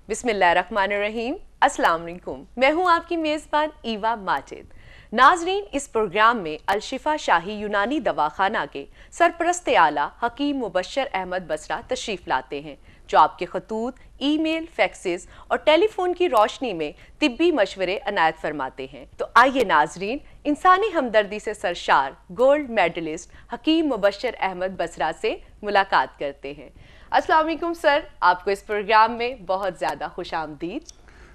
बिस्मिल्लाहिर्रहमानिर्रहीम। अस्सलाम वालेकुम। मैं हूं आपकी मेज़बान ईवा माजिद। नाजरीन, इस प्रोग्राम में अलशिफा शाही यूनानी दवाखाना के सरपरस्त आला हकीम मुबशर अहमद बसरा तशरीफ़ लाते हैं, जो आपके खतूत, ईमेल, फैक्सेस और टेलीफोन की रोशनी में तिब्बी मशवरे अनायत फरमाते हैं। तो आइए नाजरीन, इंसानी हमदर्दी से सरशार गोल्ड मेडलिस्ट हकीम मुबशर अहमद बसरा से मुलाकात करते हैं। अस्सलाम वालेकुम सर, आपको इस प्रोग्राम में बहुत ज़्यादा खुशामदीद।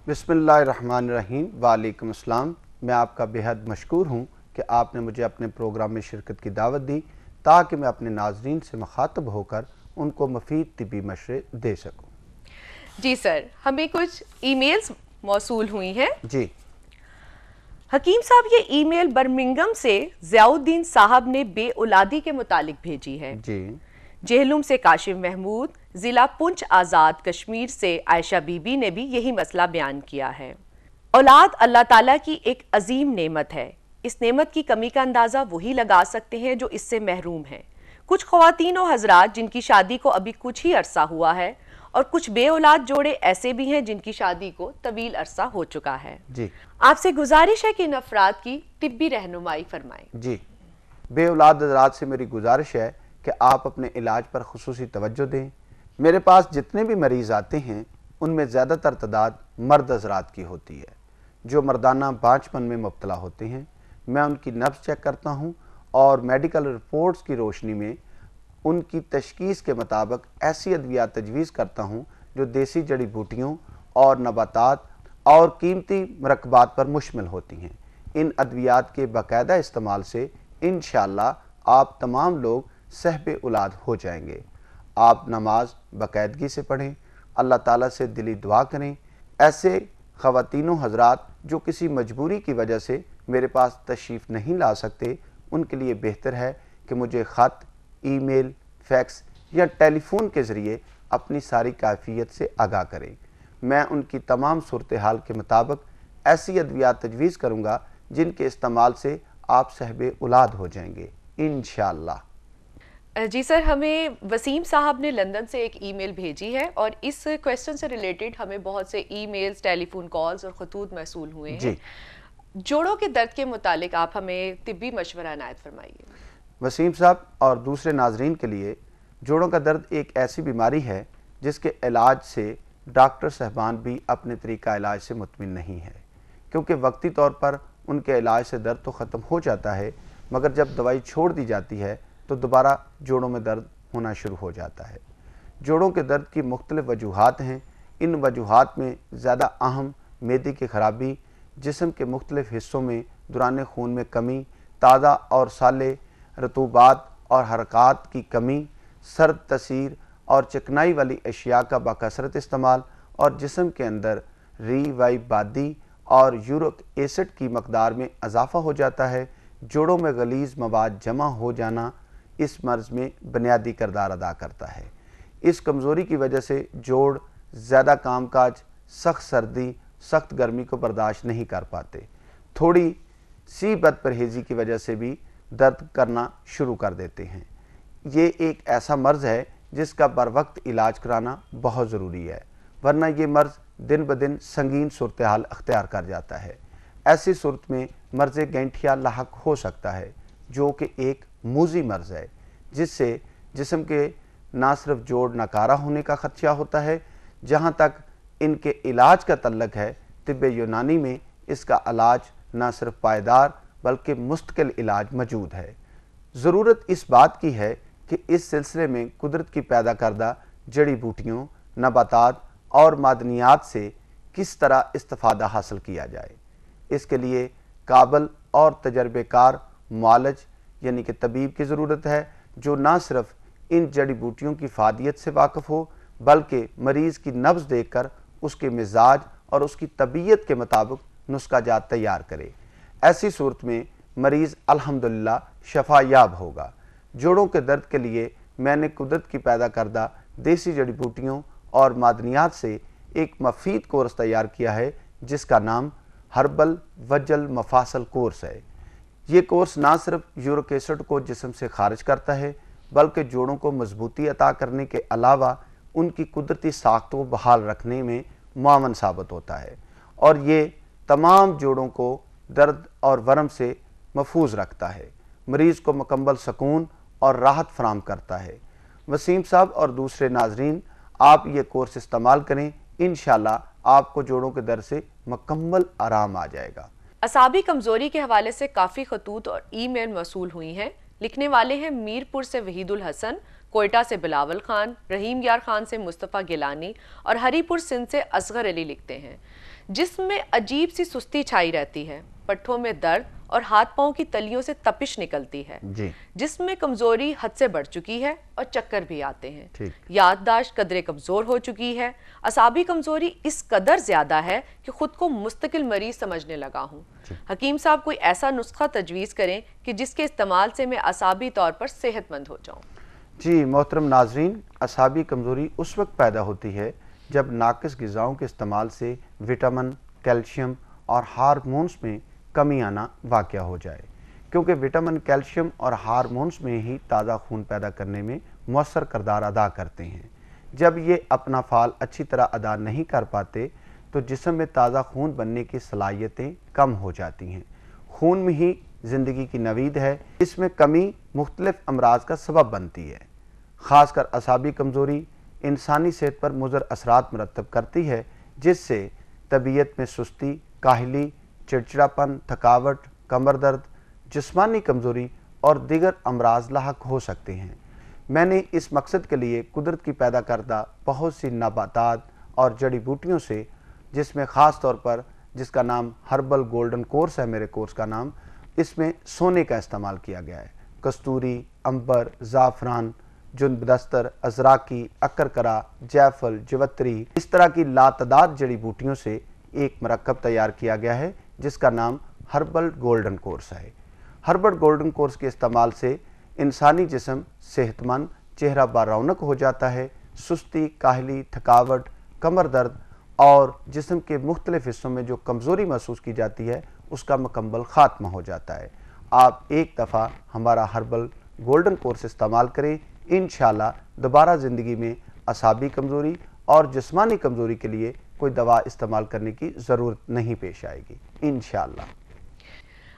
बिस्मिल्लाहिर्रहमानिर्रहीम। वालेकुम अस्सलाम। मैं आपका बेहद मशकूर हूँ कि आपने मुझे अपने प्रोग्राम में शिरकत की दावत दी, ताकि मैं अपने नाजरीन से मुखातब होकर उनको मुफीद तिब्बी मशवरे दे सकूँ। जी सर, हमें कुछ ईमेल्स मौसूल हुई हैं। जी हकीम साहब, ये ईमेल बर्मिंघम से ज़ियाउद्दीन साहब ने बे औलादी के मुतालिक भेजी है। जी जेहलुम से काशिम महमूद, ज़िला पुंछ आज़ाद कश्मीर से आयशा बीबी ने भी यही मसला बयान किया है। औलाद अल्लाह ताला की एक अजीम नेमत है। इस नेमत की कमी का अंदाज़ा वही लगा सकते हैं जो इससे महरूम हैं। कुछ ख़वातीन और हज़रात जिनकी शादी को अभी कुछ ही अरसा हुआ है, और कुछ बे औलाद जोड़े ऐसे भी हैं जिनकी शादी को तवील अरसा हो चुका है। जी आपसे गुजारिश है कि इन अफराद की तिब्बी रहनुमाई फरमाएं। जी बे औलाद हज़रात से मेरी गुजारिश है कि आप अपने इलाज पर खुसूसी तवज्जो दें। मेरे पास जितने भी मरीज़ आते हैं, उनमें ज़्यादातर तादाद मर्द हज़रात की होती है, जो मर्दाना बांझपन में मुब्तला होते हैं। मैं उनकी नब्ज़ चेक करता हूँ और मेडिकल रिपोर्ट्स की रोशनी में उनकी तशखीस के मुताबिक ऐसी अद्वियात तजवीज़ करता हूँ जो देसी जड़ी बूटियों और नबातात और कीमती मरकबात पर मुश्तमिल होती हैं। इन अद्वियात के बाकायदा इस्तेमाल से इंशाअल्लाह आप तमाम लोग सहबे औलाद हो जाएंगे। आप नमाज बाकायदगी से पढ़ें, अल्लाह ताला से दिली दुआ करें। ऐसे ख़वातीनों हज़रात जो किसी मजबूरी की वजह से मेरे पास तशरीफ़ नहीं ला सकते, उनके लिए बेहतर है कि मुझे ख़त, ईमेल, फैक्स या टेलीफ़ोन के ज़रिए अपनी सारी कैफियत से आगाह करें। मैं उनकी तमाम सूरत हाल के मुताबिक ऐसी अद्वियात तजवीज़ करूँगा जिनके इस्तेमाल से आप सहबे औलाद हो जाएंगे इंशाअल्लाह। जी सर, हमें वसीम साहब ने लंदन से एक ईमेल भेजी है, और इस क्वेश्चन से रिलेटेड हमें बहुत से ईमेल्स, टेलीफोन कॉल्स और खतूत मौसूल हुए हैं। जोड़ों के दर्द के मुतालिक आप हमें तिब्बी मशवरा अनायत फरमाइए। वसीम साहब और दूसरे नाजरीन के लिए, जोड़ों का दर्द एक ऐसी बीमारी है जिसके इलाज से डॉक्टर साहबान भी अपने तरीका इलाज से मुतमिन नहीं है, क्योंकि वक्ती तौर पर उनके इलाज से दर्द तो ख़त्म हो जाता है, मगर जब दवाई छोड़ दी जाती है तो दोबारा जोड़ों में दर्द होना शुरू हो जाता है। जोड़ों के दर्द की मुख्तलिफ वजूहात हैं। इन वजूहात में ज़्यादा अहम मेदे की ख़राबी, जिस्म के मुख्तलिफ हिस्सों में दौरान खून में कमी, ताज़ा और साले रतूबात और हरकत की कमी, सर्द तसीर और चिकनाई वाली अशिया का बाकसरत इस्तेमाल, और जिस्म के अंदर रीवाइबादी और यूरिक एसिड की मकदार में इजाफ़ा हो जाता है। जोड़ों में गलीज़ मवाद जमा हो जाना इस मर्ज़ में बुनियादी किरदार अदा करता है। इस कमज़ोरी की वजह से जोड़ ज़्यादा कामकाज, सख्त सर्दी, सख्त गर्मी को बर्दाश्त नहीं कर पाते। थोड़ी सी बदपरहेज़ी की वजह से भी दर्द करना शुरू कर देते हैं। ये एक ऐसा मर्ज़ है जिसका बर वक्त इलाज कराना बहुत ज़रूरी है, वरना ये मर्ज़ दिन ब दिन संगीन सूरत हाल अख्तियार कर जाता है। ऐसी सूरत में मर्ज़ गैंठिया लाहक हो सकता है, जो कि एक मूज़ी मर्ज़ है, जिससे जिस्म के ना सिर्फ जोड़ नकारा होने का ख़दशा होता है। जहाँ तक इनके इलाज का तल्लक है, तिब्ब यूनानी में इसका इलाज ना सिर्फ पायदार बल्कि मुस्तकिल इलाज मौजूद है। ज़रूरत इस बात की है कि इस सिलसिले में कुदरत की पैदा करदा जड़ी बूटियों, नबातात और मादनियात से किस तरह इस्तिफ़ादा हासिल किया जाए। इसके लिए काबिल और तजर्बेकार मुआलिज यानी कि तबीब की ज़रूरत है, जो ना सिर्फ इन जड़ी बूटियों की फ़ादियत से वाकिफ़ हो, बल्कि मरीज़ की नब्ज़ देखकर उसके मिजाज और उसकी तबीयत के मुताबिक नुस्खा जात तैयार करे। ऐसी सूरत में मरीज़ अल्हम्दुलिल्लाह शफायाब होगा। जोड़ों के दर्द के लिए मैंने कुदरत की पैदा करदा देसी जड़ी बूटियों और मादनियात से एक मफीद कोर्स तैयार किया है, जिसका नाम हर्बल वजल मफासल कोर्स है। ये कोर्स ना सिर्फ यूरिक एसिड को जिस्म से खारिज करता है, बल्कि जोड़ों को मजबूती अता करने के अलावा उनकी कुदरती साख्त को बहाल रखने में मुआवन साबित होता है और ये तमाम जोड़ों को दर्द और वरम से महफूज रखता है, मरीज़ को मुकम्मल सुकून और राहत फराहम करता है। वसीम साहब और दूसरे नाजरीन, आप ये कोर्स इस्तेमाल करें, इंशाल्लाह आपको जोड़ों के दर्द से मुकम्मल आराम आ जाएगा। असाबी कमज़ोरी के हवाले से काफ़ी खतूत और ईमेल मौसूल हुई हैं। लिखने वाले हैं मीरपुर से वहीदुल हसन, कोयटा से बिलावल खान, रहीम यार खान से मुस्तफ़ा गिलानी और हरीपुर सिंध से असगर अली लिखते हैं। जिस्म में अजीब सी सुस्ती छाई रहती है, पट्ठों में दर्द और हाथ पांव की तलियों से तपिश निकलती है। जिस्म में कमजोरी हद से बढ़ चुकी है और चक्कर भी आते हैं। याददाश्त कदरे कमजोर हो चुकी है। असाबी कमजोरी इस कदर ज्यादा है कि खुद को मुस्तकिल मरीज समझने लगा हूँ। हकीम साहब कोई ऐसा नुस्खा तजवीज़ करें कि जिसके इस्तेमाल से मैं असाबी तौर पर सेहतमंद हो जाऊँ। जी मोहतरम नाजरीन, असाबी कमज़ोरी उस वक्त पैदा होती है जब नाकिस ग़िज़ाओं के इस्तेमाल से विटामिन, कैल्शियम और हार्मोन्स में कमी आना वाक़या हो जाए, क्योंकि विटामिन, कैल्शियम और हार्मोन्स में ही ताज़ा खून पैदा करने में मौसर किरदार अदा करते हैं। जब ये अपना फ़ाल अच्छी तरह अदा नहीं कर पाते तो जिस्म में ताज़ा खून बनने की सलाहियतें कम हो जाती हैं। खून में ही ज़िंदगी की नवीद है, इसमें कमी मुख्तलिफ अमराज का सबब बनती है। ख़ासकर असाबी कमज़ोरी इंसानी सेहत पर मुज़र असरात मरतब करती है, जिससे तबीयत में सुस्ती, काहली, चिड़चिड़ापन, थकावट, कमर दर्द, जिस्मानी कमज़ोरी और दीगर अमराज लाहक हो सकते हैं। मैंने इस मकसद के लिए कुदरत की पैदा करदा बहुत सी नबातात और जड़ी बूटियों से, जिसमें ख़ास तौर पर जिसका नाम हर्बल गोल्डन कोर्स है, मेरे कोर्स का नाम, इसमें सोने का इस्तेमाल किया गया है। कस्तूरी, अंबर, ज़ाफ़रान, जुनबदस्तर, अजराकी, अकरकरा, जैफल, जवत्री, इस तरह की लातदाद जड़ी बूटियों से एक मरकब तैयार किया गया है जिसका नाम हर्बल गोल्डन कोर्स है। हर्बल गोल्डन कोर्स के इस्तेमाल से इंसानी जिस्म सेहतमंद, चेहरा बारौनक हो जाता है। सुस्ती, काहली, थकावट, कमर दर्द और जिस्म के मुख्तलिफ हिस्सों में जो कमज़ोरी महसूस की जाती है उसका मुकम्मल ख़ात्मा हो जाता है। आप एक दफ़ा हमारा हर्बल गोल्डन कोर्स इस्तेमाल करें, इंशाल्लाह दोबारा ज़िंदगी में असाबी कमज़ोरी और जिस्मानी कमज़ोरी के लिए कोई दवा इस्तेमाल करने की ज़रूरत नहीं पेश आएगी, इंशाल्लाह।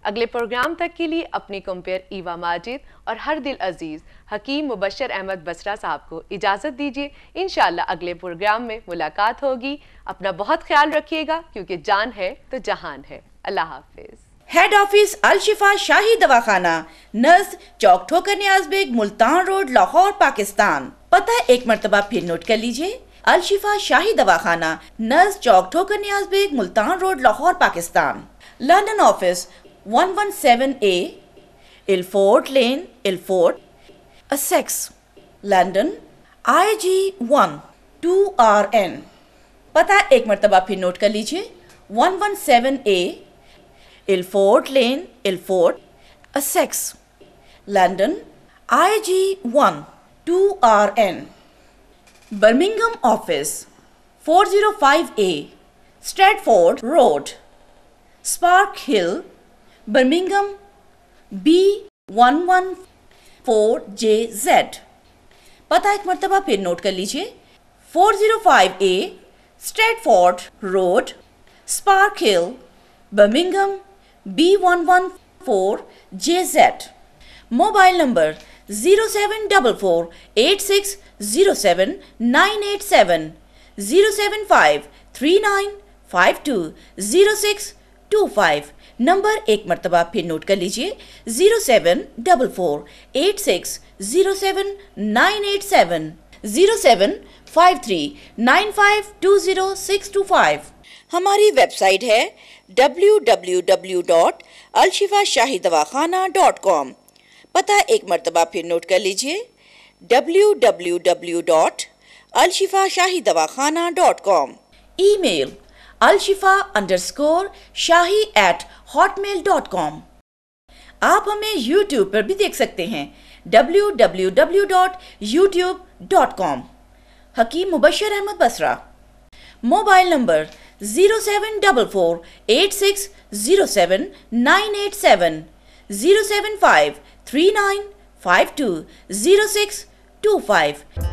अगले प्रोग्राम तक के लिए अपनी कंपेयर ईवा माजिद और हर दिल अजीज़ हकीम मुबश्शिर अहमद बसरा साहब को इजाज़त दीजिए। इंशाल्लाह अगले प्रोग्राम में मुलाकात होगी। अपना बहुत ख्याल रखिएगा, क्योंकि जान है तो जहान है। अल्लाह हाफिज़। हेड ऑफिस अल-शिफा शाही दवाखाना, नज़ चौक ठोकर नियाज बेग, मुल्तान रोड, लाहौर, पाकिस्तान। पता है एक मरतबा फिर नोट कर लीजिए। अल-शिफा शाही दवाखाना, नज़ चौक Thokar Niaz Beg, Multan road, Lahore, Pakistan. London office 117A Ilford lane, Ilford, Essex, London IG1 2RN। पता एक मरतबा फिर नोट कर लीजिए। 117A Ilford lane, Ilford, Essex, London IG1 2RN। Birmingham office 405A Stratford road, Sparkhill, Birmingham B114JZ। पता एक मरतबा फिर नोट कर लीजिए। 405A Stratford road, Sparkhill, Birmingham B114JZ। Mobile number 07448607987 07539520625। Number एक मरतबा फिर नोट कर लीजिए। 07486079987 07539520625। हमारी वेबसाइट है www.alshifashahidawakana.com। पता एक मरतबा फिर नोट कर लीजिए। www.alshifashahidawakana.com। Email alshifa_shahi@hotmail.com। आप हमें YouTube पर भी देख सकते हैं, www.youtube.com। Hakeem Mubashir Ahmed Basra. Mobile number 07486079987 07539520625।